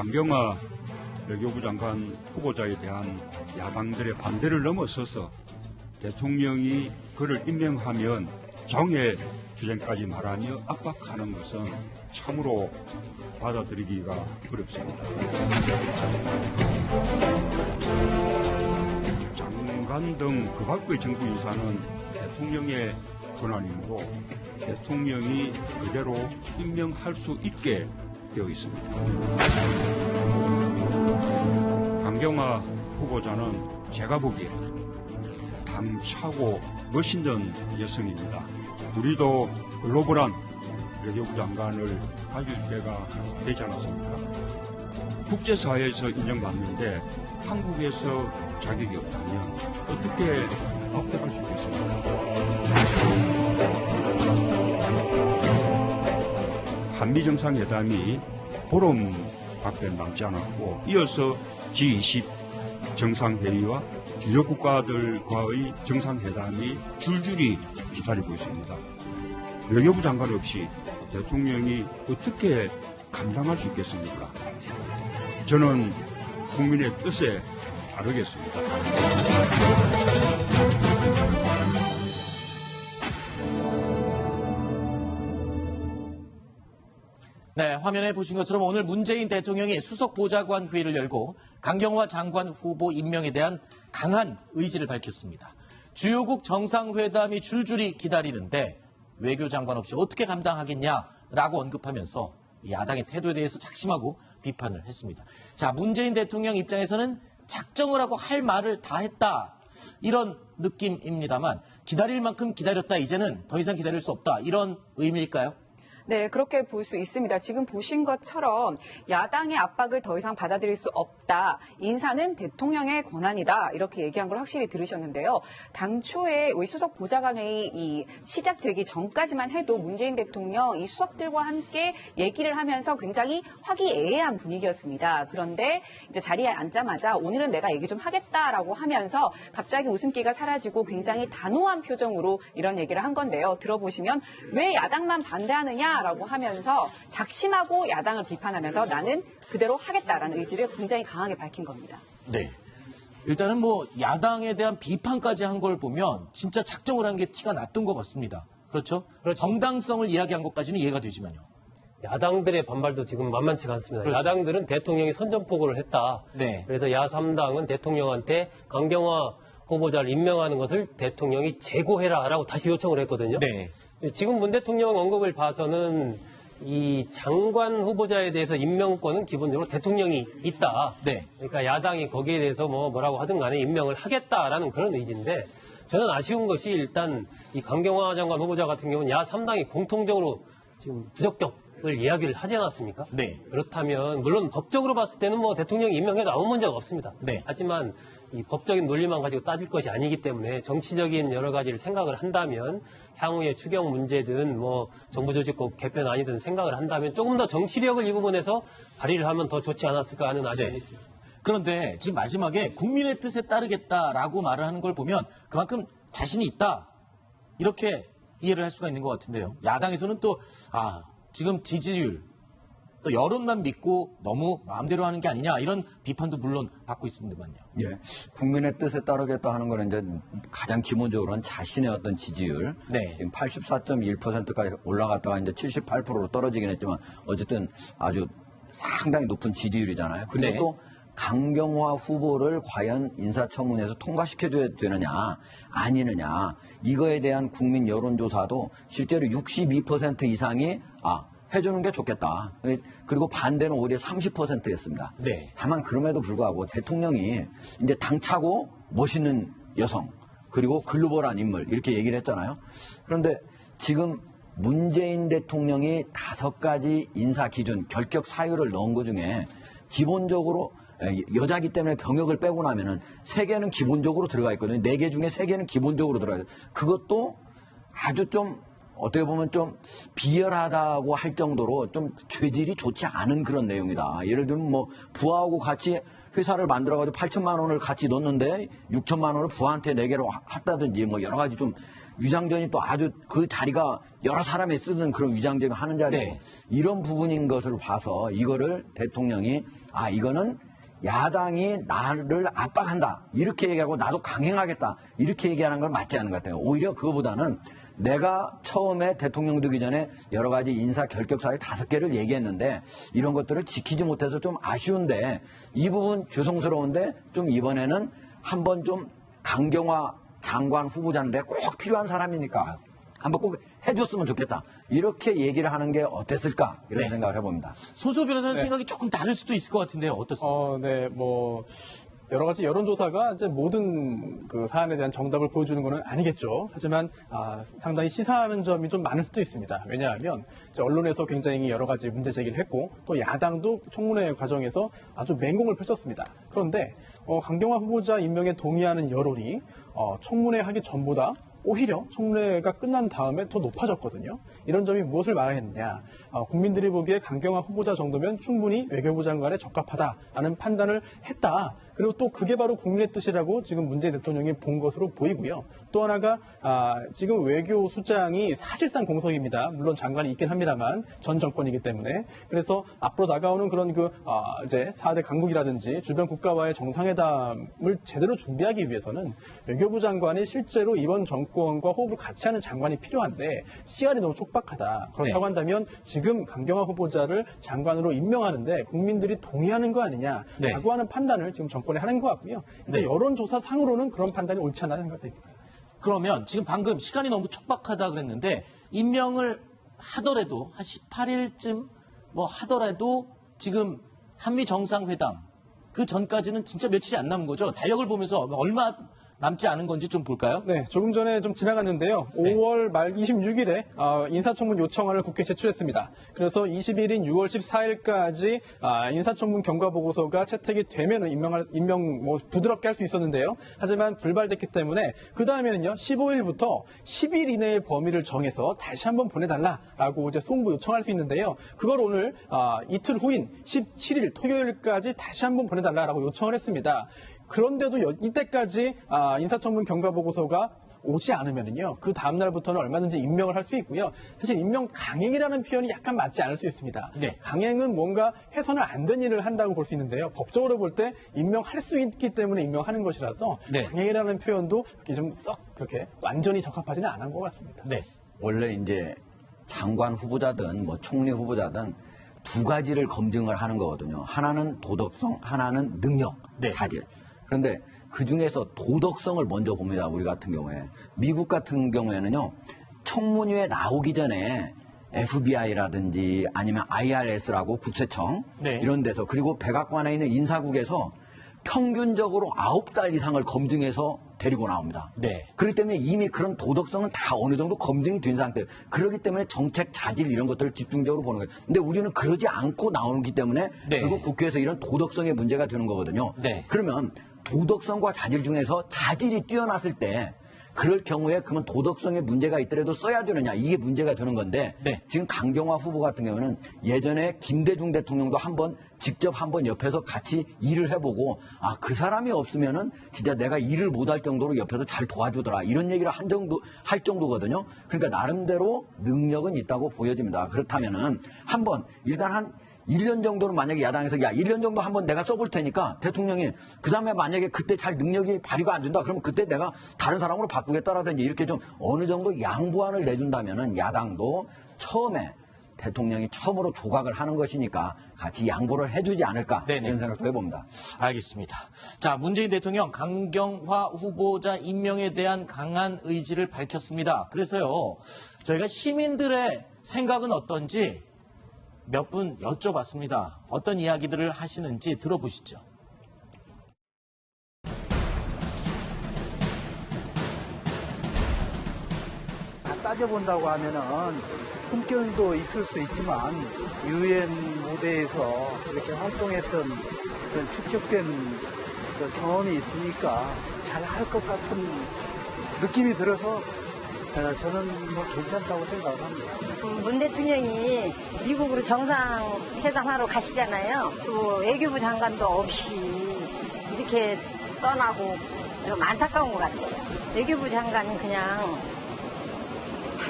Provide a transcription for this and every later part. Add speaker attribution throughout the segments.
Speaker 1: 강경화 외교부 장관 후보자에 대한 야당들의 반대를 넘어서서 대통령이 그를 임명하면 정해 주쟁까지 말하며 압박하는 것은 참으로 받아들이기가 어렵습니다. 장관 등 그 밖의 정부 인사는 대통령의 권한이므로 대통령이 그대로 임명할 수 있게 되어 있습니다. 강경화 후보자는 제가 보기에 당차고 멋있는 여성입니다. 우리도 글로벌한 외교부 장관을 가질 때가 되지 않았습니까? 국제사회에서 인정받는데 한국에서 자격이 없다면 어떻게 납득할 수 있겠습니까? 한미 정상회담이 보름밖에 남지 않았고 이어서 G20 정상회의와 주요 국가들과의 정상회담이 줄줄이 기다리고 있습니다. 외교부 장관 없이 대통령이 어떻게 감당할 수 있겠습니까? 저는 국민의 뜻에 따르겠습니다.
Speaker 2: 네, 화면에 보신 것처럼 오늘 문재인 대통령이 수석 보좌관 회의를 열고 강경화 장관 후보 임명에 대한 강한 의지를 밝혔습니다. 주요국 정상회담이 줄줄이 기다리는데 외교장관 없이 어떻게 감당하겠냐라고 언급하면서 야당의 태도에 대해서 작심하고 비판을 했습니다. 자, 문재인 대통령 입장에서는 작정을 하고 할 말을 다 했다. 이런 느낌입니다만 기다릴 만큼 기다렸다. 이제는 더 이상 기다릴 수 없다. 이런 의미일까요?
Speaker 3: 네, 그렇게 볼 수 있습니다. 지금 보신 것처럼 야당의 압박을 더 이상 받아들일 수 없다. 인사는 대통령의 권한이다. 이렇게 얘기한 걸 확실히 들으셨는데요. 당초에 우리 수석 보좌관회의 이 시작되기 전까지만 해도 문재인 대통령 이 수석들과 함께 얘기를 하면서 굉장히 화기애애한 분위기였습니다. 그런데 이제 자리에 앉자마자 오늘은 내가 얘기 좀 하겠다라고 하면서 갑자기 웃음기가 사라지고 굉장히 단호한 표정으로 이런 얘기를 한 건데요. 들어보시면 왜 야당만 반대하느냐? 라고 하면서 작심하고 야당을 비판하면서 나는 그대로 하겠다라는 의지를 굉장히 강하게 밝힌 겁니다.
Speaker 2: 네. 일단은 뭐 야당에 대한 비판까지 한 걸 보면 진짜 작정을 한 게 티가 났던 것 같습니다. 그렇죠? 정당성을 이야기한 것까지는 이해가 되지만요.
Speaker 4: 야당들의 반발도 지금 만만치가 않습니다.
Speaker 2: 그렇죠.
Speaker 4: 야당들은 대통령이 선전포고를 했다.
Speaker 2: 네.
Speaker 4: 그래서 야3당은 대통령한테 강경화 후보자를 임명하는 것을 대통령이 재고해라라고 다시 요청을 했거든요.
Speaker 2: 네.
Speaker 4: 지금 문 대통령 언급을 봐서는 이 장관 후보자에 대해서 임명권은 기본적으로 대통령이 있다.
Speaker 2: 네.
Speaker 4: 그러니까 야당이 거기에 대해서 뭐라고 하든 간에 임명을 하겠다라는 그런 의지인데 저는 아쉬운 것이 일단 이 강경화 장관 후보자 같은 경우는 야3당이 공통적으로 지금 부적격을 이야기를 하지 않았습니까?
Speaker 2: 네.
Speaker 4: 그렇다면 물론 법적으로 봤을 때는 뭐 대통령이 임명해도 아무 문제가 없습니다.
Speaker 2: 네.
Speaker 4: 하지만 이 법적인 논리만 가지고 따질 것이 아니기 때문에 정치적인 여러 가지를 생각을 한다면 향후의 추경 문제든 뭐 정부 조직국 개편 아니든 생각을 한다면 조금 더 정치력을 이 부분에서 발휘를 하면 더 좋지 않았을까 하는 아쉬움이
Speaker 2: 네.
Speaker 4: 있습니다.
Speaker 2: 그런데 지금 마지막에 국민의 뜻에 따르겠다라고 말을 하는 걸 보면 그만큼 자신이 있다. 이렇게 이해를 할 수가 있는 것 같은데요. 야당에서는 또 지금 지지율 또 여론만 믿고 너무 마음대로 하는 게 아니냐 이런 비판도 물론 받고 있습니다만요.
Speaker 5: 예, 국민의 뜻에 따르겠다 하는 거는 이제 가장 기본적으로는 자신의 어떤 지지율,
Speaker 2: 네.
Speaker 5: 지금 84.1%까지 올라갔다가 이제 78%로 떨어지긴 했지만 어쨌든 아주 상당히 높은 지지율이잖아요. 그리고
Speaker 2: 네.
Speaker 5: 또 강경화 후보를 과연 인사청문회에서 통과시켜줘야 되느냐 아니느냐 이거에 대한 국민 여론조사도 실제로 62% 이상이 해주는 게 좋겠다. 그리고 반대는 오히려 30%였습니다.
Speaker 2: 네.
Speaker 5: 다만 그럼에도 불구하고 대통령이 이제 당차고 멋있는 여성 그리고 글로벌한 인물 이렇게 얘기를 했잖아요. 그런데 지금 문재인 대통령이 5가지 인사 기준 결격 사유를 넣은 것 중에 기본적으로 여자기 때문에 병역을 빼고 나면은 3개는 기본적으로 들어가 있거든요. 4개 중에 3개는 기본적으로 들어가 있어요. 그것도 아주 좀 어떻게 보면 좀 비열하다고 할 정도로 좀 죄질이 좋지 않은 그런 내용이다. 예를 들면 뭐 부하하고 같이 회사를 만들어가지고 8천만 원을 같이 넣었는데 6천만 원을 부하한테 내게로 했다든지 뭐 여러 가지 좀 위장전이 또 아주 그 자리가 여러 사람이 쓰는 그런 위장전이 하는 자리고
Speaker 2: 네.
Speaker 5: 이런 부분인 것을 봐서 이거를 대통령이 이거는 야당이 나를 압박한다 이렇게 얘기하고 나도 강행하겠다 이렇게 얘기하는 건 맞지 않은 것 같아요. 오히려 그거보다는 내가 처음에 대통령 되기 전에 여러 가지 인사 결격사항 5개를 얘기했는데 이런 것들을 지키지 못해서 좀 아쉬운데 이 부분 죄송스러운데 좀 이번에는 한번 좀 강경화 장관 후보자인데 꼭 필요한 사람이니까 한번 꼭 해줬으면 좋겠다. 이렇게 얘기를 하는 게 어땠을까 이런
Speaker 2: 네.
Speaker 5: 생각을 해봅니다.
Speaker 2: 손수호 변호사는 생각이 조금 다를 수도 있을 것 같은데요. 어떻습니까?
Speaker 6: 네, 여러 가지 여론조사가 이제 모든 그 사안에 대한 정답을 보여주는 것은 아니겠죠. 하지만 상당히 시사하는 점이 좀 많을 수도 있습니다. 왜냐하면 이제 언론에서 굉장히 여러 가지 문제 제기를 했고 또 야당도 청문회 과정에서 아주 맹공을 펼쳤습니다. 그런데 강경화 후보자 임명에 동의하는 여론이 청문회 하기 전보다 오히려 청문회가 끝난 다음에 더 높아졌거든요. 이런 점이 무엇을 말하겠느냐. 국민들이 보기에 강경화 후보자 정도면 충분히 외교부 장관에 적합하다라는 판단을 했다. 그리고 또 그게 바로 국민의 뜻이라고 지금 문재인 대통령이 본 것으로 보이고요. 또 하나가 지금 외교수장이 사실상 공석입니다. 물론 장관이 있긴 합니다만 전 정권이기 때문에. 그래서 앞으로 다가오는 그런 이제 4대 강국이라든지 주변 국가와의 정상회담을 제대로 준비하기 위해서는 외교부 장관이 실제로 이번 정권과 호흡을 같이 하는 장관이 필요한데 시간이 너무 촉박하다. 그렇다고 한다면 지금 강경화 후보자를 장관으로 임명하는데 국민들이 동의하는 거 아니냐라고 하는 판단을 지금 정권이 하는 것 같고요.
Speaker 2: 네.
Speaker 6: 여론조사상으로는 그런 판단이 옳지 않다는 생각됩니다.
Speaker 2: 그러면 지금 방금 시간이 너무 촉박하다 그랬는데 임명을 하더라도 한 18일쯤 하더라도 지금 한미 정상회담 그 전까지는 진짜 며칠이 안 남은 거죠. 달력을 보면서 얼마 남지 않은 건지 좀 볼까요?
Speaker 6: 네, 조금 전에 좀 지나갔는데요. 5월 말 26일에 인사청문 요청안을 국회에 제출했습니다. 그래서 20일인 6월 14일까지 인사청문 경과보고서가 채택이 되면 임명 부드럽게 할 수 있었는데요. 하지만 불발됐기 때문에 그 다음에는요, 15일부터 10일 이내의 범위를 정해서 다시 한번 보내달라라고 이제 송부 요청할 수 있는데요. 그걸 오늘 이틀 후인 17일 토요일까지 다시 한번 보내달라라고 요청을 했습니다. 그런데도 이때까지 인사청문 경과보고서가 오지 않으면은요, 그 다음날부터는 얼마든지 임명을 할 수 있고요. 사실 임명 강행이라는 표현이 약간 맞지 않을 수 있습니다.
Speaker 2: 네.
Speaker 6: 강행은 뭔가 해서는 안 된 일을 한다고 볼 수 있는데요. 법적으로 볼 때 임명할 수 있기 때문에 임명하는 것이라서
Speaker 2: 네.
Speaker 6: 강행이라는 표현도 그렇게 좀 썩 그렇게 완전히 적합하지는 않은 것 같습니다.
Speaker 2: 네.
Speaker 5: 원래 이제 장관 후보자든 총리 후보자든 두 가지를 검증을 하는 거거든요. 하나는 도덕성, 하나는 능력,
Speaker 2: 네.
Speaker 5: 사실. 그런데 그 중에서 도덕성을 먼저 봅니다. 우리 같은 경우에. 미국 같은 경우에는요. 청문회에 나오기 전에 FBI라든지 아니면 IRS라고 국세청
Speaker 2: 네.
Speaker 5: 이런 데서 그리고 백악관에 있는 인사국에서 평균적으로 9달 이상을 검증해서 데리고 나옵니다.
Speaker 2: 네.
Speaker 5: 그렇기 때문에 이미 그런 도덕성은 다 어느 정도 검증이 된 상태예요. 그렇기 때문에 정책 자질 이런 것들을 집중적으로 보는 거예요. 근데 우리는 그러지 않고 나오기 때문에
Speaker 2: 네.
Speaker 5: 결국 국회에서 이런 도덕성의 문제가 되는 거거든요.
Speaker 2: 네.
Speaker 5: 그러면 도덕성과 자질 중에서 자질이 뛰어났을 때 그럴 경우에 그러면 도덕성에 문제가 있더라도 써야 되느냐 이게 문제가 되는 건데
Speaker 2: 네.
Speaker 5: 지금 강경화 후보 같은 경우는 예전에 김대중 대통령도 직접 한번 옆에서 같이 일을 해보고 그 사람이 없으면은 진짜 내가 일을 못할 정도로 옆에서 잘 도와주더라 이런 얘기를 할 정도거든요. 그러니까 나름대로 능력은 있다고 보여집니다. 그렇다면은 일단 한 1년 정도는 만약에 야당에서 1년 정도 한번 내가 써볼 테니까 대통령이 그 다음에 만약에 그때 잘 능력이 발휘가 안 된다 그러면 그때 내가 다른 사람으로 바꾸겠다라든지 이렇게 좀 어느 정도 양보안을 내준다면은 야당도 처음에 대통령이 처음으로 조각을 하는 것이니까 같이 양보를 해주지 않을까
Speaker 2: 네네.
Speaker 5: 이런 생각도 해봅니다.
Speaker 2: 알겠습니다. 자, 문재인 대통령 강경화 후보자 임명에 대한 강한 의지를 밝혔습니다. 그래서요, 저희가 시민들의 생각은 어떤지 몇 분 여쭤봤습니다. 어떤 이야기들을 하시는지 들어보시죠.
Speaker 7: 따져본다고 하면은 품격도 있을 수 있지만 유엔 무대에서 이렇게 활동했던 그런 축적된 그 경험이 있으니까 잘 할 것 같은 느낌이 들어서 저는 괜찮다고 생각을 합니다.
Speaker 8: 문 대통령이 미국으로 정상회담하러 가시잖아요. 또 외교부 장관도 없이 이렇게 떠나고 좀 안타까운 것 같아요. 외교부 장관은 그냥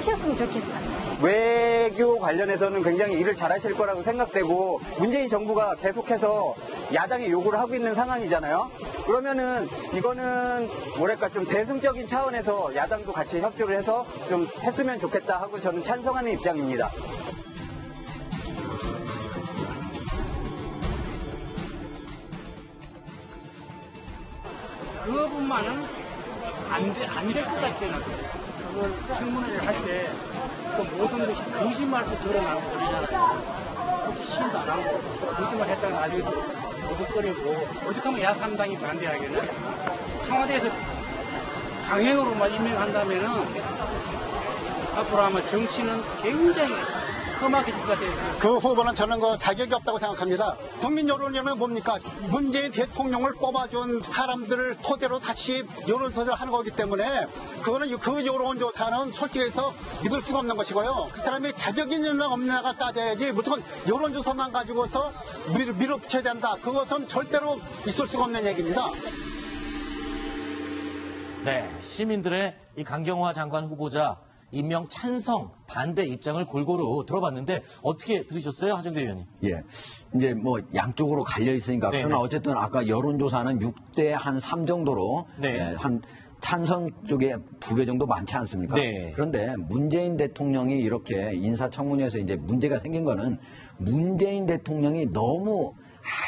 Speaker 8: 하셨으면 좋겠어요.
Speaker 9: 외교 관련해서는 굉장히 일을 잘하실 거라고 생각되고 문재인 정부가 계속해서 야당의 요구를 하고 있는 상황이잖아요. 그러면은 이거는 뭐랄까 좀 대승적인 차원에서 야당도 같이 협조를 해서 좀 했으면 좋겠다 하고 저는 찬성하는 입장입니다.
Speaker 10: 그것만은 안 될 것 같아요. 그걸 청문회를 할 때 또 모든 것이 거짓말로 드러나고 그러잖아요. 혹시 시인도 안 하고 거짓말 했다가 나중에 도둑거리고 어떡하면 야삼당이 반대하기는 청와대에서 강행으로만 임명한다면은 앞으로 아마 정치는 굉장히 험하게 될 것 같아요.
Speaker 11: 그 후보는 저는 그 자격이 없다고 생각합니다. 국민 여론위원회는 뭡니까? 문재인 대통령을 뽑아준 사람들을 토대로 다시 여론조사를 하는 거기 때문에 그거는 그 여론조사는 솔직히 해서 믿을 수가 없는 것이고요. 그 사람이 자격이 있느냐 없느냐가 따져야지 무조건 여론조사만 가지고서 밀어붙여야 된다. 그것은 절대로 있을 수가 없는 얘기입니다.
Speaker 2: 네, 시민들의 이 강경화 장관 후보자 임명 찬성, 반대 입장을 골고루 들어봤는데 어떻게 들으셨어요, 하정대 의원님?
Speaker 5: 예. 이제 뭐 양쪽으로 갈려 있으니까.
Speaker 2: 네네.
Speaker 5: 그러나 어쨌든 아까 여론조사는 6대 한 3 정도로
Speaker 2: 네.
Speaker 5: 예, 한 찬성 쪽에 2배 정도 많지 않습니까?
Speaker 2: 네.
Speaker 5: 그런데 문재인 대통령이 이렇게 인사청문회에서 이제 문제가 생긴 거는 문재인 대통령이 너무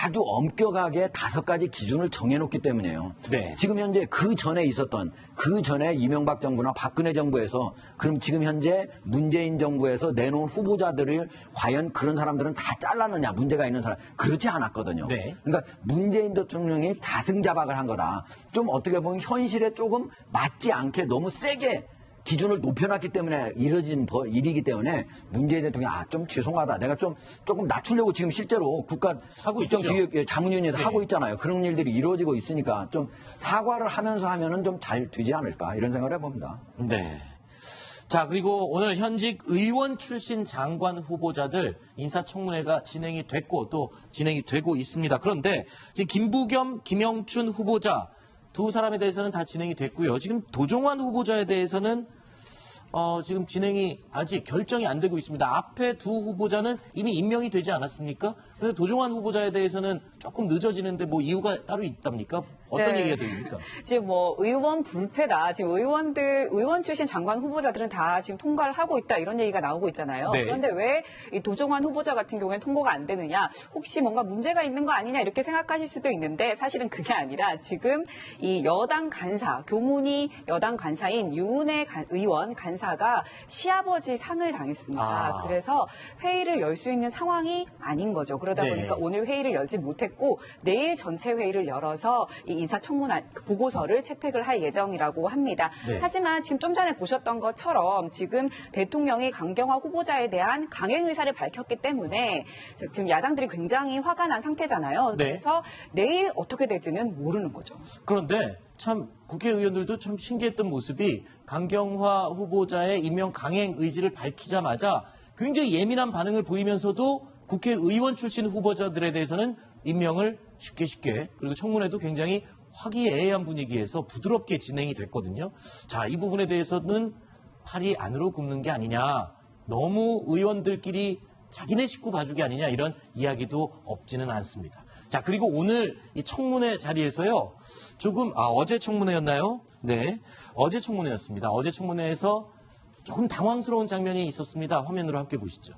Speaker 5: 아주 엄격하게 5가지 기준을 정해놓기 때문이에요.
Speaker 2: 네.
Speaker 5: 지금 현재 그 전에 이명박 정부나 박근혜 정부에서 그럼 지금 현재 문재인 정부에서 내놓은 후보자들을 과연 그런 사람들은 다 잘랐느냐, 문제가 있는 사람, 그렇지 않았거든요.
Speaker 2: 네.
Speaker 5: 그러니까 문재인 대통령이 자승자박을 한 거다. 좀 어떻게 보면 현실에 조금 맞지 않게 너무 세게 기준을 높여놨기 때문에 이뤄진 일이기 때문에 문재인 대통령이 좀 죄송하다. 내가 조금 낮추려고 지금 실제로 국정기획 자문위원회에서
Speaker 2: 네.
Speaker 5: 하고 있잖아요. 그런 일들이 이루어지고 있으니까 좀 사과를 하면서 하면은 좀 잘 되지 않을까 이런 생각을 해봅니다.
Speaker 2: 네. 자, 그리고 오늘 현직 의원 출신 장관 후보자들 인사청문회가 진행이 됐고 또 진행이 되고 있습니다. 그런데 지금 김부겸, 김영춘 후보자 두 사람에 대해서는 다 진행이 됐고요. 지금 도종환 후보자에 대해서는 지금 진행이 아직 결정이 안 되고 있습니다. 앞에 두 후보자는 이미 임명이 되지 않았습니까? 그런데 도종환 후보자에 대해서는 조금 늦어지는데 뭐 이유가 따로 있답니까? 어떤
Speaker 3: 네.
Speaker 2: 얘기가 들립니까?
Speaker 3: 지금 뭐 의원 불패다. 지금 의원 출신 장관 후보자들은 다 지금 통과를 하고 있다. 이런 얘기가 나오고 있잖아요.
Speaker 2: 네.
Speaker 3: 그런데 왜 이 도종환 후보자 같은 경우에는 통과가 안 되느냐? 혹시 뭔가 문제가 있는 거 아니냐? 이렇게 생각하실 수도 있는데 사실은 그게 아니라 지금 이 여당 간사, 교문위 여당 간사인 유은혜 의원 간사가 시아버지 상을 당했습니다. 그래서 회의를 열 수 있는 상황이 아닌 거죠. 그러다
Speaker 2: 네.
Speaker 3: 보니까 오늘 회의를 열지 못했고 내일 전체 회의를 열어서 이 인사청문회 보고서를 채택을 할 예정이라고 합니다.
Speaker 2: 네.
Speaker 3: 하지만 지금 좀 전에 보셨던 것처럼 지금 대통령이 강경화 후보자에 대한 강행 의사를 밝혔기 때문에 지금 야당들이 굉장히 화가 난 상태잖아요.
Speaker 2: 네.
Speaker 3: 그래서 내일 어떻게 될지는 모르는 거죠.
Speaker 2: 그런데 참 국회의원들도 좀 신기했던 모습이 강경화 후보자의 임명 강행 의지를 밝히자마자 굉장히 예민한 반응을 보이면서도 국회의원 출신 후보자들에 대해서는 임명을 쉽게 그리고 청문회도 굉장히 화기애애한 분위기에서 부드럽게 진행이 됐거든요. 자, 이 부분에 대해서는 팔이 안으로 굽는 게 아니냐, 너무 의원들끼리 자기네 식구 봐주기 아니냐 이런 이야기도 없지는 않습니다. 자, 그리고 오늘 이 청문회 자리에서요. 조금 어제 청문회였나요? 네, 어제 청문회였습니다. 어제 청문회에서 조금 당황스러운 장면이 있었습니다. 화면으로 함께 보시죠.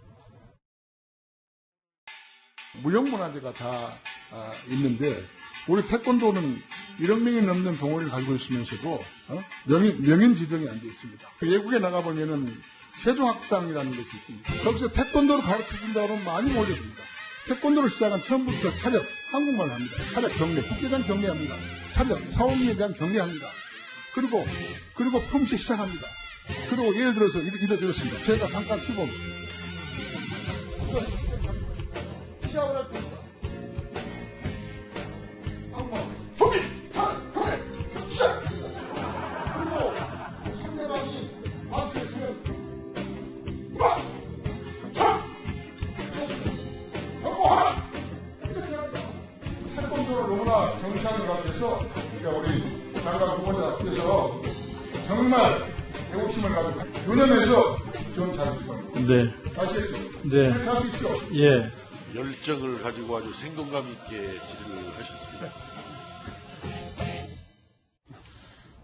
Speaker 12: 무형문화재가 다 있는데 우리 태권도는 1억 명이 넘는 동호회를 가지고 있으면서도 명인 지정이 안 돼 있습니다. 그 외국에 나가보면은 세종학당이라는 것이 있습니다. 거기서 태권도를 가르쳐준다 그러면 많이 몰려듭니다. 태권도를 시작한 처음부터 차렷, 한국말을 합니다. 차렷 경례, 국회장 경례합니다. 차렷, 사원리에 대한 경례합니다. 그리고 품시 시작합니다. 그리고 예를 들어서 이렇습니다. 제가 잠깐 시범. 시합을 할 때입니다. 한국말. 준비! 시작! 그리고 상대방이 망쳤으면 막! 참! 경고하라! 이렇게 합니다. 태권도를 너무나 정상을 가져서 우리 장관 후보자께서 정말 애국심을 가지고 유념해서 지원 잘하시고.
Speaker 6: 네.
Speaker 12: 아시겠죠?
Speaker 6: 네.
Speaker 12: 하시죠?
Speaker 6: 예.
Speaker 13: 열정을 가지고 아주 생동감 있게 질의를 하셨습니다.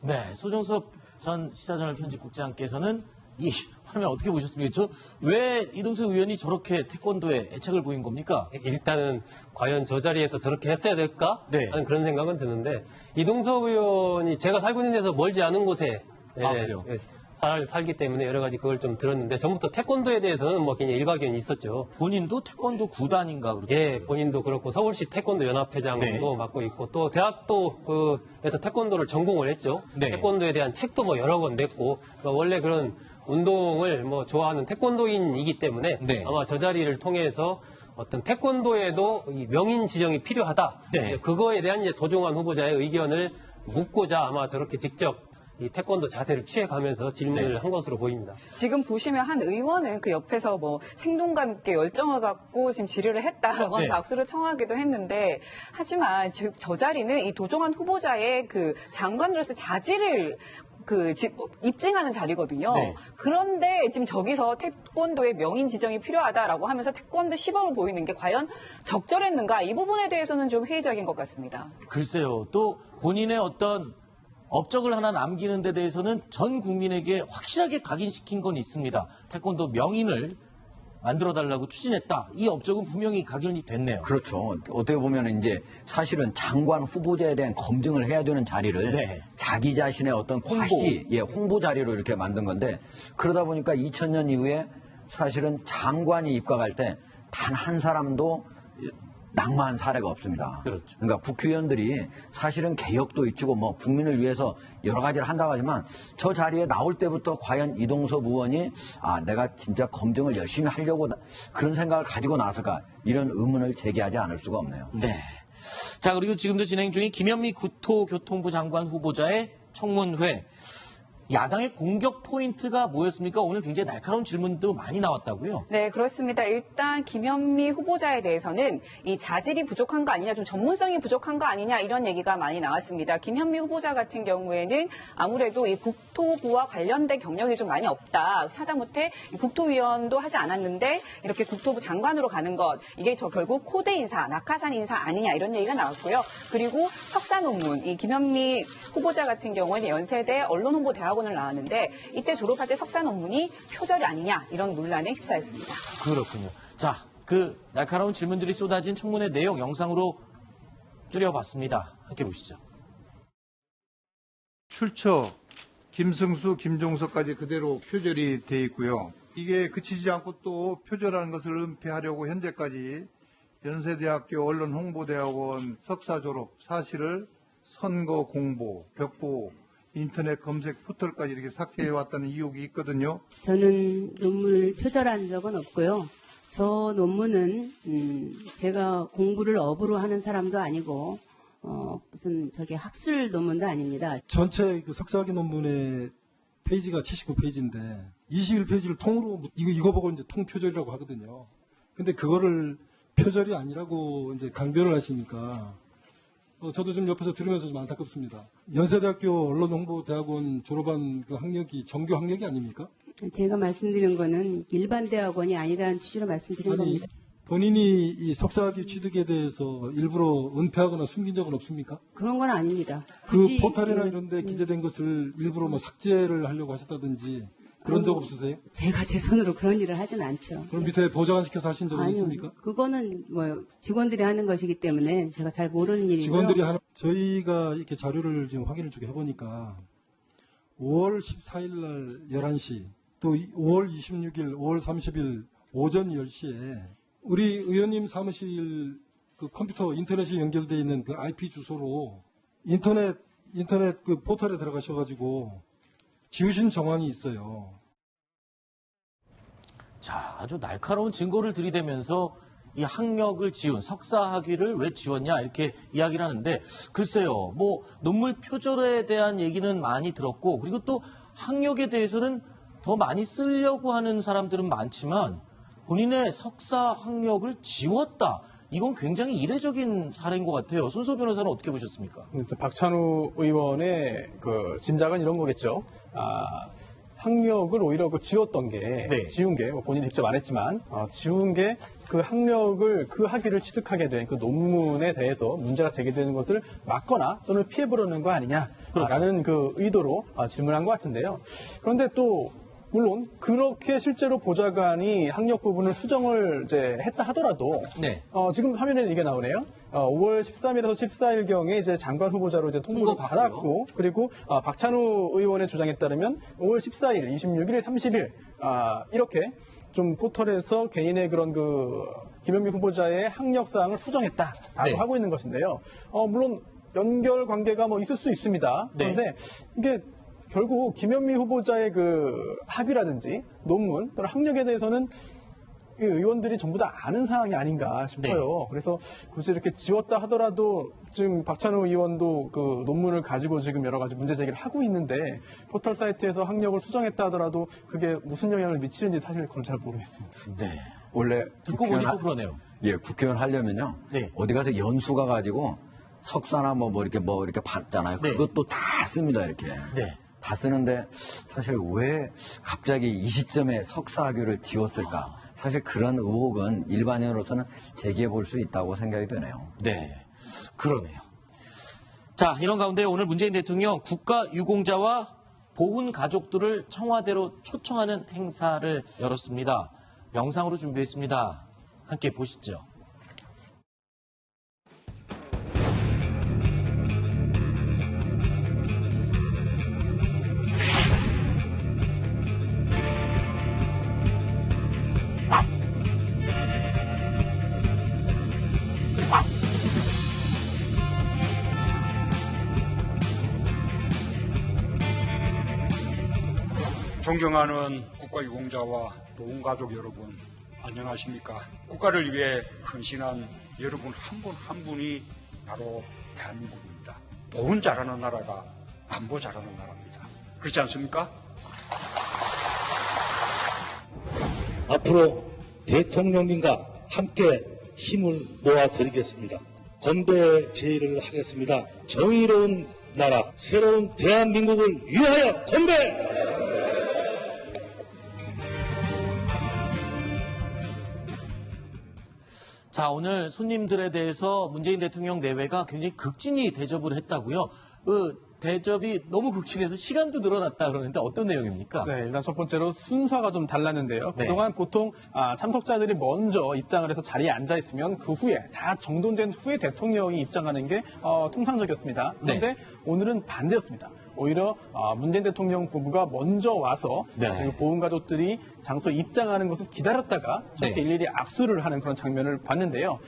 Speaker 2: 네, 소정섭 전 시사저널 편집국장께서는 이 화면 어떻게 보셨습니까? 왜 이동수 의원이 저렇게 태권도에 애착을 보인 겁니까?
Speaker 4: 일단은 과연 저 자리에서 저렇게 했어야 될까?
Speaker 2: 네.
Speaker 4: 하는 그런 생각은 드는데 이동섭 의원이 제가 살고 있는 데서 멀지 않은 곳에
Speaker 2: 그래요?
Speaker 4: 살기 때문에 여러 가지 그걸 좀 들었는데 전부터 태권도에 대해서는 뭐 그냥 일가견이 있었죠.
Speaker 2: 본인도 태권도 구단인가 그렇죠?
Speaker 4: 예, 본인도 그렇고 서울시 태권도 연합회장도
Speaker 2: 네.
Speaker 4: 맡고 있고 또 대학도에서 태권도를 전공을 했죠.
Speaker 2: 네.
Speaker 4: 태권도에 대한 책도 뭐 여러 권 냈고 그러니까 원래 그런 운동을 뭐 좋아하는 태권도인이기 때문에
Speaker 2: 네.
Speaker 4: 아마 저 자리를 통해서 어떤 태권도에도 이 명인 지정이 필요하다.
Speaker 2: 네.
Speaker 4: 그거에 대한 이제 도종환 후보자의 의견을 묻고자 아마 저렇게 직접 이 태권도 자세를 취해가면서 질문을 한 것으로 보입니다.
Speaker 3: 지금 보시면 한 의원은 그 옆에서 뭐 생동감 있게 열정을 갖고 지금 질의를 했다라고 하면서 악수를 청하기도 했는데 하지만 저 자리는 이 도종환 후보자의 그 장관으로서 자질을 입증하는 자리거든요.
Speaker 2: 네.
Speaker 3: 그런데 지금 저기서 태권도의 명인 지정이 필요하다라고 하면서 태권도 시범을 보이는 게 과연 적절했는가 이 부분에 대해서는 좀 회의적인 것 같습니다.
Speaker 2: 글쎄요. 또 본인의 어떤 업적을 하나 남기는 데 대해서는 전 국민에게 확실하게 각인시킨 건 있습니다. 태권도 명인을 만들어달라고 추진했다. 이 업적은 분명히 각인이 됐네요.
Speaker 5: 그렇죠. 어떻게 보면 이제 사실은 장관 후보자에 대한 검증을 해야 되는 자리를
Speaker 2: 네.
Speaker 5: 자기 자신의 어떤 과시, 홍보 자리로 이렇게 만든 건데 그러다 보니까 2000년 이후에 사실은 장관이 입각할 때 단 한 사람도 낙마한 사례가 없습니다.
Speaker 2: 그렇죠.
Speaker 5: 그러니까 국회의원들이 사실은 개혁도 있고 뭐 국민을 위해서 여러 가지를 한다고 하지만 저 자리에 나올 때부터 과연 이동섭 의원이 내가 진짜 검증을 열심히 하려고 그런 생각을 가지고 나왔을까 이런 의문을 제기하지 않을 수가 없네요.
Speaker 2: 네. 자, 그리고 지금도 진행 중인 김현미 국토교통부 장관 후보자의 청문회. 야당의 공격 포인트가 뭐였습니까? 오늘 굉장히 날카로운 질문도 많이 나왔다고요?
Speaker 3: 네, 그렇습니다. 일단 김현미 후보자에 대해서는 이 자질이 부족한 거 아니냐, 좀 전문성이 부족한 거 아니냐 이런 얘기가 많이 나왔습니다. 김현미 후보자 같은 경우에는 아무래도 이 국토부와 관련된 경력이 좀 많이 없다. 하다못해 국토위원도 하지 않았는데 이렇게 국토부 장관으로 가는 것 이게 결국 코드 인사, 낙하산 인사 아니냐 이런 얘기가 나왔고요. 그리고 석사 논문, 이 김현미 후보자 같은 경우에는 연세대 언론홍보대학원을 나왔는데 이때 졸업할 때 석사 논문이 표절이 아니냐 이런 논란에 휩싸였습니다.
Speaker 2: 그렇군요. 자, 그 날카로운 질문들이 쏟아진 청문회 내용 영상으로 줄여봤습니다. 함께 보시죠.
Speaker 14: 출처, 김승수, 김종석까지 그대로 표절이 돼 있고요. 이게 그치지 않고 또 표절하는 것을 은폐하려고 현재까지 연세대학교 언론홍보대학원 석사 졸업 사실을 선거 공보, 벽보, 인터넷 검색 포털까지 이렇게 삭제해왔다는 의혹이 있거든요.
Speaker 15: 저는 논문을 표절한 적은 없고요. 저 논문은 제가 공부를 업으로 하는 사람도 아니고 무슨 학술 논문도 아닙니다.
Speaker 16: 전체 그 석사학위 논문의 페이지가 79페이지인데 21페이지를 통으로 이거 보고 이제 통표절이라고 하거든요. 근데 그거를 표절이 아니라고 이제 강변을 하시니까 저도 좀 옆에서 들으면서 좀 안타깝습니다. 연세대학교 언론홍보대학원 졸업한 그 학력이 정규 학력이 아닙니까?
Speaker 15: 제가 말씀드린 거는 일반 대학원이 아니라는 취지로 말씀드린 겁니다.
Speaker 16: 본인이 이 석사학위 취득에 대해서 일부러 은폐하거나 숨긴 적은 없습니까?
Speaker 15: 그런 건 아닙니다.
Speaker 16: 그 포털이나 이런 데 기재된 것을 일부러 삭제를 하려고 하셨다든지 그런 적 없으세요?
Speaker 15: 제가 제 손으로 그런 일을 하진 않죠.
Speaker 16: 그럼 밑에 보좌관시켜서 하신 적은
Speaker 15: 아니요,
Speaker 16: 있습니까?
Speaker 15: 그거는 직원들이 하는 것이기 때문에 제가 잘 모르는 일이고요.
Speaker 16: 직원들이 저희가 이렇게 자료를 지금 확인을 쭉 해보니까 5월 14일 날 11시 또 5월 26일, 5월 30일 오전 10시에 우리 의원님 사무실 그 컴퓨터 인터넷이 연결되어 있는 그 IP 주소로 인터넷 그 포털에 들어가셔가지고 지우신 정황이 있어요.
Speaker 2: 자, 아주 날카로운 증거를 들이대면서 이 학력을 지운 석사 학위를 왜 지웠냐 이렇게 이야기를 하는데 글쎄요. 논문 표절에 대한 얘기는 많이 들었고 그리고 또 학력에 대해서는 더 많이 쓰려고 하는 사람들은 많지만 본인의 석사 학력을 지웠다. 이건 굉장히 이례적인 사례인 것 같아요. 손소 변호사는 어떻게 보셨습니까?
Speaker 6: 박찬우 의원의 그 짐작은 이런 거겠죠. 학력을 오히려 지웠던 게, 지운 게, 본인이 직접 안 했지만, 지운 게 그 학력을, 그 학위를 취득하게 된 그 논문에 대해서 문제가 제기되는 것을 막거나 또는 피해보려는 거 아니냐라는 그 의도로 질문한 것 같은데요. 그런데 또, 물론 그렇게 실제로 보좌관이 학력 부분을 수정을 이제 했다 하더라도 지금 화면에 이게 나오네요. 5월 13일에서 14일경에 이제 장관 후보자로 이제 통보를 받았고 그리고 박찬후 의원의 주장에 따르면 5월 14일, 26일, 30일 이렇게 좀 포털에서 개인의 그런 김현미 후보자의 학력 사항을 수정했다라고 하고 있는 것인데요. 물론 연결 관계가 있을 수 있습니다. 그런데 이게 결국 김현미 후보자의 학위라든지 논문 또는 학력에 대해서는 의원들이 전부 다 아는 사항이 아닌가 싶어요. 그래서 굳이 이렇게 지웠다 하더라도 지금 박찬호 의원도 그 논문을 가지고 지금 여러 가지 문제 제기를 하고 있는데 포털 사이트에서 학력을 수정했다 하더라도 그게 무슨 영향을 미치는지 사실 그건 잘 모르겠습니다.
Speaker 5: 원래
Speaker 2: 듣고 보니 또 그러네요.
Speaker 5: 예, 국회의원 하려면요. 어디 가서 연수 가가지고 석사나 이렇게 받잖아요. 그것도 다 씁니다, 이렇게. 다 쓰는데 사실 왜 갑자기 이 시점에 석사 학위를 지웠을까? 사실 그런 의혹은 일반인으로서는 제기해 볼 수 있다고 생각이 되네요.
Speaker 2: 네, 그러네요. 자, 이런 가운데 오늘 문재인 대통령 국가 유공자와 보훈 가족들을 청와대로 초청하는 행사를 열었습니다. 영상으로 준비했습니다. 함께 보시죠.
Speaker 1: 존경하는 국가유공자와 보훈가족 여러분, 안녕하십니까? 국가를 위해 헌신한 여러분 한 분 한 분이 바로 대한민국입니다. 보훈 잘하는 나라가 안보 잘하는 나라입니다. 그렇지 않습니까?
Speaker 17: 앞으로 대통령님과 함께 힘을 모아드리겠습니다. 건배 제의를 하겠습니다. 정의로운 나라, 새로운 대한민국을 위하여 건배!
Speaker 2: 자, 오늘 손님들에 대해서 문재인 대통령 내외가 굉장히 극진히 대접을 했다고요. 대접이 너무 극진해서 시간도 늘어났다 그러는데 어떤 내용입니까?
Speaker 6: 네, 일단 첫 번째로 순서가 좀 달랐는데요. 그동안 보통 참석자들이 먼저 입장을 해서 자리에 앉아 있으면 그 후에 다 정돈된 후에 대통령이 입장하는 게 통상적이었습니다. 그런데 오늘은 반대였습니다. 오히려 문재인 대통령 부부가 먼저 와서 보훈가족들이 장소에 입장하는 것을 기다렸다가 저렇게 일일이 악수를 하는 그런 장면을 봤는데요.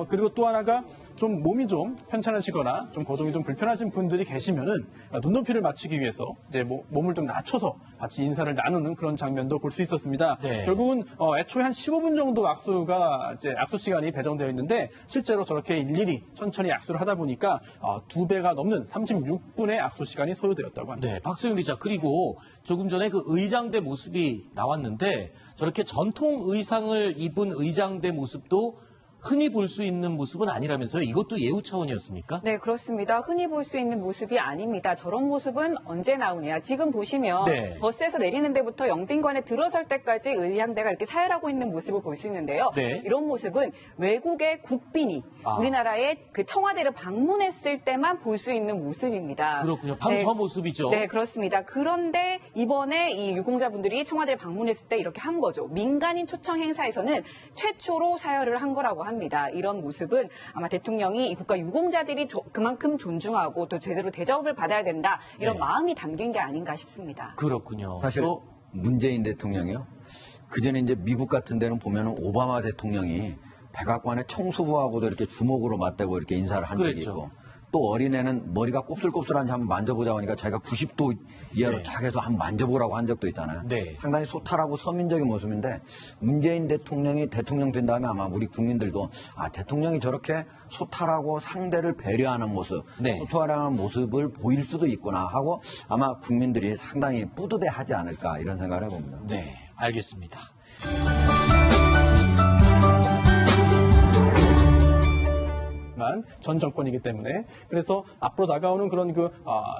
Speaker 6: 그리고 또 하나가 좀 몸이 좀 편찮으시거나 좀 거동이 좀 불편하신 분들이 계시면은 눈높이를 맞추기 위해서 이제 몸을 좀 낮춰서 같이 인사를 나누는 그런 장면도 볼 수 있었습니다. 결국은 애초에 한 15분 정도 악수 시간이 배정되어 있는데 실제로 저렇게 일일이 천천히 악수를 하다 보니까 2배가 넘는 36분의 악수 시간이 소요되었다고 합니다.
Speaker 2: 네, 박소영 기자. 그리고 조금 전에 그 의장대 모습이 나왔는데 저렇게 전통 의상을 입은 의장대 모습도 흔히 볼 수 있는 모습은 아니라면서요? 이것도 예우 차원이었습니까?
Speaker 3: 네, 그렇습니다. 흔히 볼 수 있는 모습이 아닙니다. 저런 모습은 언제 나오냐. 지금 보시면 버스에서 내리는 데부터 영빈관에 들어설 때까지 의장대가 이렇게 사열하고 있는 모습을 볼 수 있는데요. 이런 모습은 외국의 국빈이 우리나라의 그 청와대를 방문했을 때만 볼 수 있는 모습입니다.
Speaker 2: 그렇군요. 바로 저 모습이죠.
Speaker 3: 네, 그렇습니다. 그런데 이번에 이 유공자분들이 청와대를 방문했을 때 이렇게 한 거죠. 민간인 초청 행사에서는 최초로 사열을 한 거라고 합니다. 이런 모습은 아마 대통령이 이 국가 유공자들이 그만큼 존중하고 또 제대로 대접을 받아야 된다. 이런 마음이 담긴 게 아닌가 싶습니다.
Speaker 2: 그렇군요.
Speaker 5: 사실 문재인 대통령이요. 그전에 이제 미국 같은 데는 보면은 오바마 대통령이 백악관의 청수부하고도 이렇게 주먹으로 맞대고 이렇게 인사를 한 적이 있고 또 어린애는 머리가 곱슬곱슬한지 한번 만져보자고 하니까 자기가 90도 이하로 쫙 해서 한번 만져보라고 한 적도 있잖아요. 상당히 소탈하고 서민적인 모습인데 문재인 대통령이 대통령 된 다음에 아마 우리 국민들도 대통령이 저렇게 소탈하고 상대를 배려하는 모습, 소탈하는 모습을 보일 수도 있구나 하고 아마 국민들이 상당히 뿌듯해하지 않을까 이런 생각을 해봅니다.
Speaker 2: 네, 알겠습니다.
Speaker 6: 있지만 전 정권이기 때문에 그래서 앞으로 다가오는 그런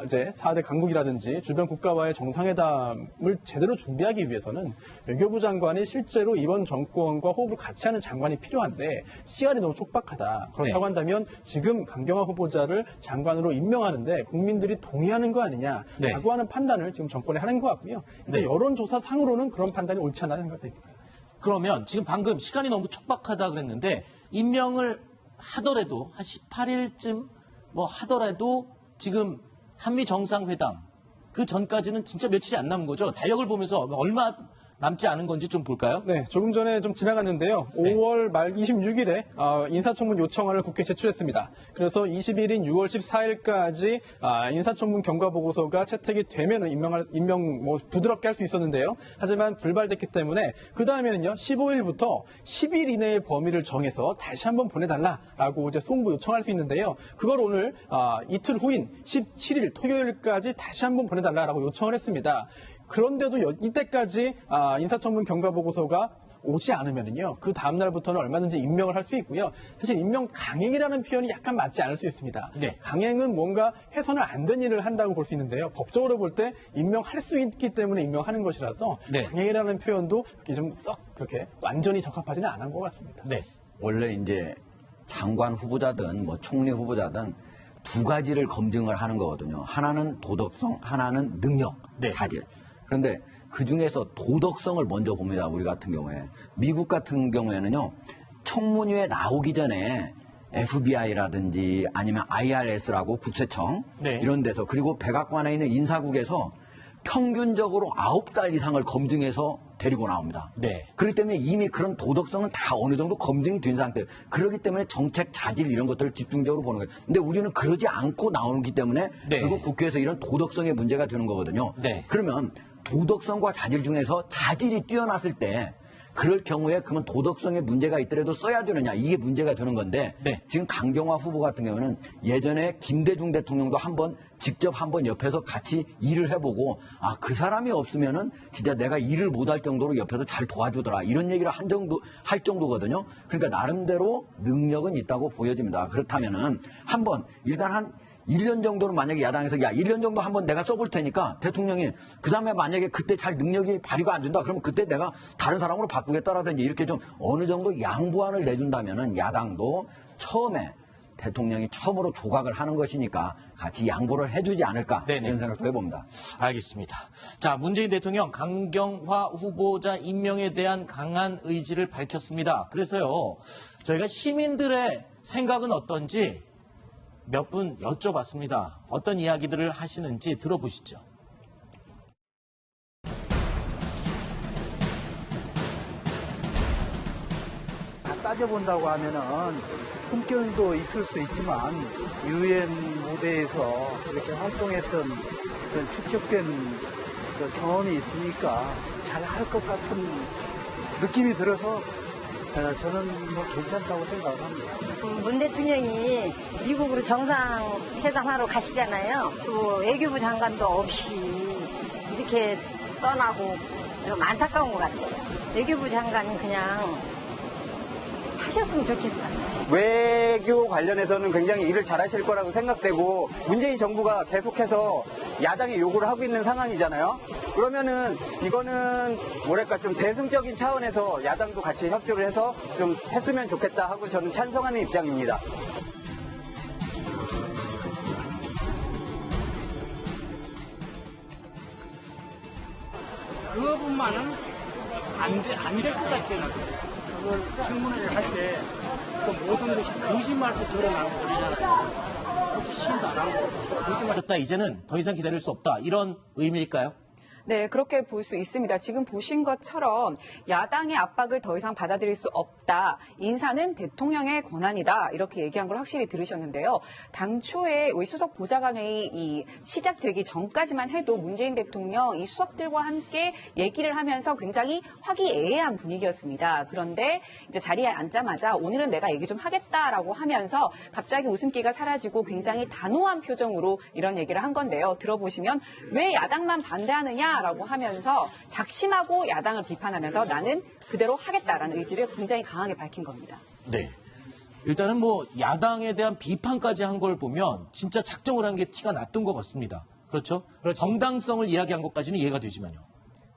Speaker 6: 이제 4대 강국이라든지 주변 국가와의 정상회담을 제대로 준비하기 위해서는 외교부 장관이 실제로 이번 정권과 호흡을 같이 하는 장관이 필요한데 시간이 너무 촉박하다. 그렇다고 한다면 지금 강경화 후보자를 장관으로 임명하는데 국민들이 동의하는 거 아니냐라고 하는 판단을 지금 정권이 하는 것 같고요. 여론조사 상으로는 그런 판단이 옳지 않나 생각됩니다.
Speaker 2: 그러면 지금 방금 시간이 너무 촉박하다 그랬는데 임명을 하더라도 한 18일쯤 뭐 하더라도 지금 한미 정상회담 그 전까지는 진짜 며칠이 안 남은 거죠. 달력을 보면서 얼마 남지 않은 건지 좀 볼까요?
Speaker 6: 네, 조금 전에 좀 지나갔는데요. 5월 말 26일에 인사청문 요청안을 국회에 제출했습니다. 그래서 21인 6월 14일까지 인사청문 경과보고서가 채택이 되면 임명 부드럽게 할 수 있었는데요. 하지만 불발됐기 때문에 그 다음에는요, 15일부터 10일 이내의 범위를 정해서 다시 한번 보내달라라고 이제 송부 요청할 수 있는데요. 그걸 오늘 이틀 후인 17일 토요일까지 다시 한번 보내달라라고 요청을 했습니다. 그런데도 이때까지 인사청문 경과보고서가 오지 않으면요, 그 다음 날부터는 얼마든지 임명을 할 수 있고요. 사실 임명 강행이라는 표현이 약간 맞지 않을 수 있습니다. 네. 강행은 뭔가 해서는 안 된 일을 한다고 볼 수 있는데요. 법적으로 볼 때 임명할 수 있기 때문에 임명하는 것이라서 강행이라는 표현도 좀 썩 그렇게 완전히 적합하지는 않은 것 같습니다.
Speaker 2: 네.
Speaker 5: 원래 이제 장관 후보자든 뭐 총리 후보자든 두 가지를 검증을 하는 거거든요. 하나는 도덕성, 하나는 능력, 사질. 그런데 그 중에서 도덕성을 먼저 봅니다. 우리 같은 경우에. 미국 같은 경우에는요, 청문회에 나오기 전에 FBI라든지 아니면 IRS라고 국세청 이런 데서 그리고 백악관에 있는 인사국에서 평균적으로 9달 이상을 검증해서 데리고 나옵니다. 그렇기 때문에 이미 그런 도덕성은 다 어느 정도 검증이 된 상태예요. 그렇기 때문에 정책 자질 이런 것들을 집중적으로 보는 거예요. 근데 우리는 그러지 않고 나오기 때문에 결국 국회에서 이런 도덕성의 문제가 되는 거거든요. 그러면 도덕성과 자질 중에서 자질이 뛰어났을 때 그럴 경우에 그러면 도덕성에 문제가 있더라도 써야 되느냐, 이게 문제가 되는 건데 지금 강경화 후보 같은 경우는 예전에 김대중 대통령도 직접 한번 옆에서 같이 일을 해보고 그 사람이 없으면은 진짜 내가 일을 못할 정도로 옆에서 잘 도와주더라, 이런 얘기를 할 정도거든요. 그러니까 나름대로 능력은 있다고 보여집니다. 그렇다면은 일단 한 1년 정도는 만약에 야당에서 1년 정도 한번 내가 써볼 테니까 대통령이 그 다음에 만약에 그때 잘 능력이 발휘가 안 된다 그러면 그때 내가 다른 사람으로 바꾸겠다라든지 이렇게 좀 어느 정도 양보안을 내준다면은 야당도 처음에 대통령이 처음으로 조각을 하는 것이니까 같이 양보를 해주지 않을까 이런 생각도 해봅니다.
Speaker 2: 알겠습니다. 자, 문재인 대통령 강경화 후보자 임명에 대한 강한 의지를 밝혔습니다. 그래서요, 저희가 시민들의 생각은 어떤지 몇 분 여쭤봤습니다. 어떤 이야기들을 하시는지 들어보시죠.
Speaker 7: 따져본다고 하면은 품격도 있을 수 있지만 유엔 무대에서 이렇게 활동했던 그런 축적된 그 경험이 있으니까 잘 할 것 같은 느낌이 들어서 저는 괜찮다고 생각을 합니다.
Speaker 8: 문 대통령이 미국으로 정상회담하러 가시잖아요. 또 외교부 장관도 없이 이렇게 떠나고 좀 안타까운 것 같아요. 외교부 장관은 그냥 하셨으면 좋겠어요.
Speaker 9: 외교 관련해서는 굉장히 일을 잘하실 거라고 생각되고 문재인 정부가 계속해서 야당에 요구를 하고 있는 상황이잖아요. 그러면은 이거는 좀 대승적인 차원에서 야당도 같이 협조를 해서 좀 했으면 좋겠다 하고 저는 찬성하는 입장입니다.
Speaker 10: 그것만은 안 될 것 같아요. 그걸 청문회를 할 때 모든 것이 거짓말로 드러나고 그러잖아요. 그것도 신도 안 하고 거짓말.
Speaker 2: 이제는 더 이상 기다릴 수 없다, 이런 의미일까요?
Speaker 3: 네, 그렇게 볼 수 있습니다. 지금 보신 것처럼 야당의 압박을 더 이상 받아들일 수 없다. 인사는 대통령의 권한이다. 이렇게 얘기한 걸 확실히 들으셨는데요. 당초에 우리 수석 보좌관회의 시작되기 전까지만 해도 문재인 대통령 이 수석들과 함께 얘기를 하면서 굉장히 화기애애한 분위기였습니다. 그런데 이제 자리에 앉자마자 오늘은 내가 얘기 좀 하겠다라고 하면서 갑자기 웃음기가 사라지고 굉장히 단호한 표정으로 이런 얘기를 한 건데요. 들어보시면 왜 야당만 반대하느냐? 라고 하면서 작심하고 야당을 비판하면서 나는 그대로 하겠다라는 의지를 굉장히 강하게 밝힌 겁니다.
Speaker 2: 네. 일단은 뭐 야당에 대한 비판까지 한 걸 보면 진짜 작정을 한 게 티가 났던 것 같습니다. 그렇죠? 정당성을 이야기한 것까지는 이해가 되지만요.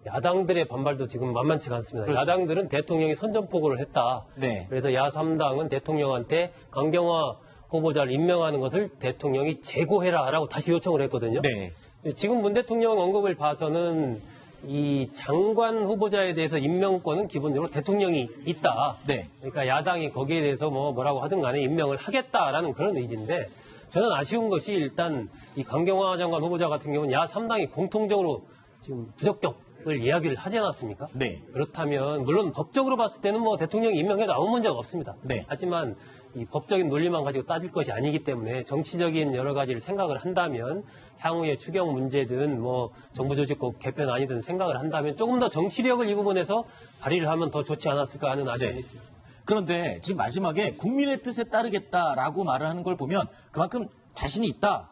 Speaker 4: 야당들의 반발도 지금 만만치가 않습니다.
Speaker 2: 그렇죠.
Speaker 4: 야당들은 대통령이 선전포고를 했다.
Speaker 2: 네.
Speaker 4: 그래서 야3당은 대통령한테 강경화 후보자를 임명하는 것을 대통령이 재고해라라고 다시 요청을 했거든요.
Speaker 2: 네.
Speaker 4: 지금 문 대통령 언급을 봐서는 이 장관 후보자에 대해서 임명권은 기본적으로 대통령이 있다.
Speaker 2: 네.
Speaker 4: 그러니까 야당이 거기에 대해서 뭐라고 하든 간에 임명을 하겠다라는 그런 의지인데 저는 아쉬운 것이 일단 이 강경화 장관 후보자 같은 경우는 야3당이 공통적으로 지금 부적격을 이야기를 하지 않았습니까?
Speaker 2: 네.
Speaker 4: 그렇다면 물론 법적으로 봤을 때는 뭐 대통령이 임명해도 아무 문제가 없습니다.
Speaker 2: 네.
Speaker 4: 하지만 이 법적인 논리만 가지고 따질 것이 아니기 때문에 정치적인 여러 가지를 생각을 한다면 향후의 추경 문제든 뭐 정부 조직국 개편 아니든 생각을 한다면 조금 더 정치력을 이 부분에서 발휘를 하면 더 좋지 않았을까 하는 아쉬움이
Speaker 2: 네.
Speaker 4: 있습니다.
Speaker 2: 그런데 지금 마지막에 국민의 뜻에 따르겠다라고 말을 하는 걸 보면 그만큼 자신이 있다.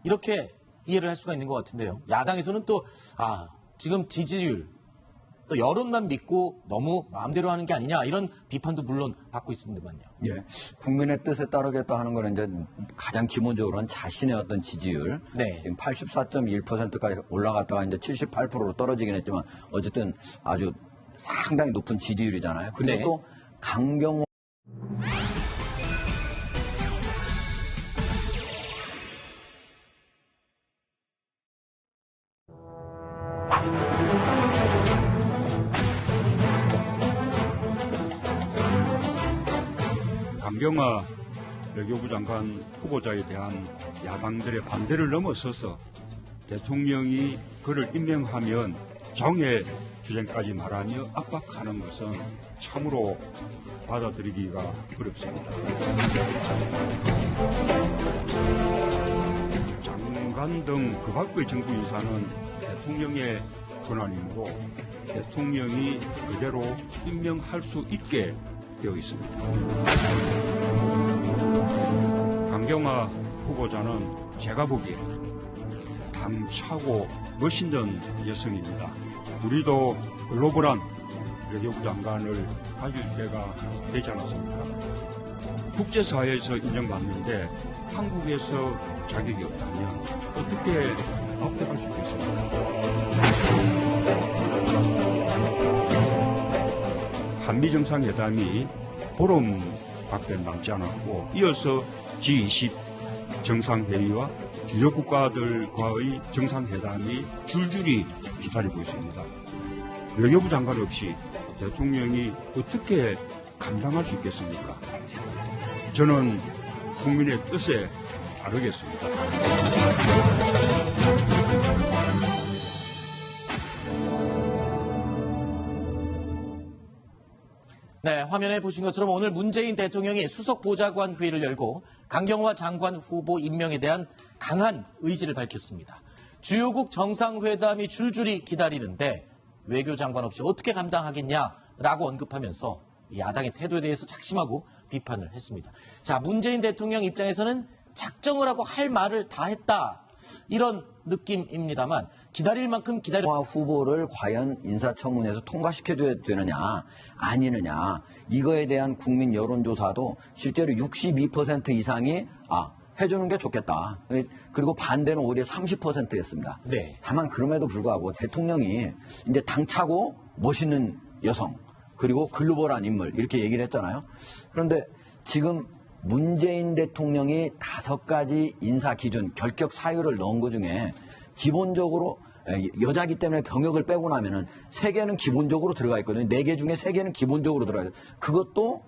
Speaker 2: 이렇게 이해를 할 수가 있는 것 같은데요. 야당에서는 또 지금 지지율 또 여론만 믿고 너무 마음대로 하는 게 아니냐 이런 비판도 물론 받고 있습니다만요.
Speaker 5: 예, 국민의 뜻에 따르겠다 하는 거는 이제 가장 기본적으로는 자신의 어떤 지지율,
Speaker 2: 네.
Speaker 5: 지금 84.1%까지 올라갔다가 이제 78%로 떨어지긴 했지만 어쨌든 아주 상당히 높은 지지율이잖아요. 그리고
Speaker 2: 네.
Speaker 5: 또 강경화
Speaker 1: 강경화 외교부 장관 후보자에 대한 야당들의 반대를 넘어서서 대통령이 그를 임명하면 정의 주쟁까지 말하며 압박하는 것은 참으로 받아들이기가 어렵습니다. 장관 등 극악의 정부 인사는 대통령의 권한이므로 대통령이 그대로 임명할 수 있게 되어 있습니다. 강경화 후보자는 제가 보기에 당차고 멋있는 여성입니다. 우리도 글로벌한 외교부 장관을 가질 때가 되지 않았습니까? 국제사회에서 인정받는데 한국에서 자격이 없다면 어떻게 앞서갈 수 있겠습니까? 한미 정상회담이 보름밖에 남지 않았고 이어서 G20 정상회의와 주요 국가들과의 정상회담이 줄줄이 기다리고 있습니다. 외교부 장관 없이 대통령이 어떻게 감당할 수 있겠습니까? 저는 국민의 뜻에 따르겠습니다.
Speaker 2: 네, 화면에 보신 것처럼 오늘 문재인 대통령이 수석 보좌관 회의를 열고 강경화 장관 후보 임명에 대한 강한 의지를 밝혔습니다. 주요국 정상회담이 줄줄이 기다리는데 외교장관 없이 어떻게 감당하겠냐라고 언급하면서 야당의 태도에 대해서 작심하고 비판을 했습니다. 자, 문재인 대통령 입장에서는 작정을 하고 할 말을 다 했다. 이런 느낌입니다만 기다릴 만큼
Speaker 5: 강경화 후보를 과연 인사청문회에서 통과시켜줘야 되느냐 아니느냐 이거에 대한 국민 여론조사도 실제로 62% 이상이 해주는 게 좋겠다. 그리고 반대는 오히려 30%였습니다.
Speaker 2: 네.
Speaker 5: 다만 그럼에도 불구하고 대통령이 이제 당차고 멋있는 여성 그리고 글로벌한 인물 이렇게 얘기를 했잖아요. 그런데 지금 문재인 대통령이 5가지 인사 기준, 결격 사유를 넣은 것 중에 기본적으로 여자기 때문에 병역을 빼고 나면은 3개는 기본적으로 들어가 있거든요. 4개 중에 3개는 기본적으로 들어가 있어요. 그것도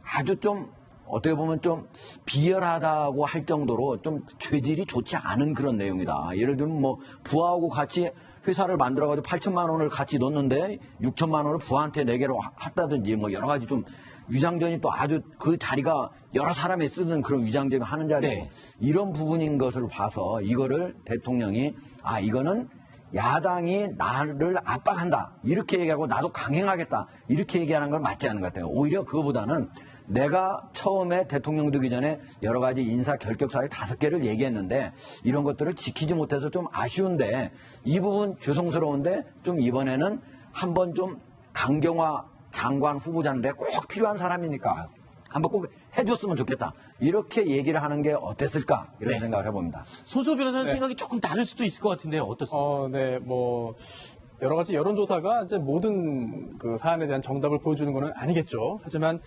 Speaker 5: 아주 좀 어떻게 보면 좀 비열하다고 할 정도로 좀 죄질이 좋지 않은 그런 내용이다. 예를 들면 뭐 부하하고 같이 회사를 만들어가지고 8천만 원을 같이 넣었는데 6천만 원을 부하한테 내게로 했다든지 뭐 여러 가지 좀 위장전이 또 아주 그 자리가 여러 사람이 쓰는 그런 위장전이 하는 자리고
Speaker 2: 네.
Speaker 5: 이런 부분인 것을 봐서 이거를 대통령이 이거는 야당이 나를 압박한다 이렇게 얘기하고 나도 강행하겠다 이렇게 얘기하는 건 맞지 않은 것 같아요. 오히려 그거보다는 내가 처음에 대통령 되기 전에 여러 가지 인사 결격 사유 5개를 얘기했는데 이런 것들을 지키지 못해서 좀 아쉬운데 이 부분 죄송스러운데 좀 이번에는 한번 좀 강경화 장관 후보자인데 꼭 필요한 사람이니까 한번 꼭 해줬으면 좋겠다. 이렇게 얘기를 하는 게 어땠을까 이런
Speaker 2: 네.
Speaker 5: 생각을 해봅니다.
Speaker 2: 손수호 변호사는
Speaker 6: 네.
Speaker 2: 생각이 조금 다를 수도 있을 것 같은데요. 어떻습니까?
Speaker 6: 네, 여러 가지 여론조사가 이제 모든 그 사안에 대한 정답을 보여주는 것은 아니겠죠. 하지만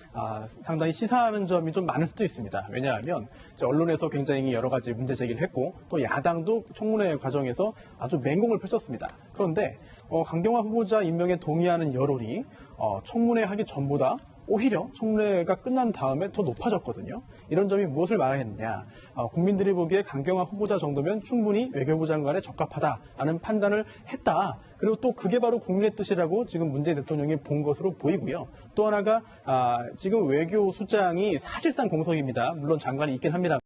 Speaker 6: 상당히 시사하는 점이 좀 많을 수도 있습니다. 왜냐하면 이제 언론에서 굉장히 여러 가지 문제 제기를 했고 또 야당도 청문회 과정에서 아주 맹공을 펼쳤습니다. 그런데 강경화 후보자 임명에 동의하는 여론이 청문회 하기 전보다 오히려 청문회가 끝난 다음에 더 높아졌거든요. 이런 점이 무엇을 말하겠느냐. 국민들이 보기에 강경화 후보자 정도면 충분히 외교부 장관에 적합하다라는 판단을 했다. 그리고 또 그게 바로 국민의 뜻이라고 지금 문재인 대통령이 본 것으로 보이고요. 또 하나가 지금 외교 수장이 사실상 공석입니다. 물론 장관이 있긴 합니다.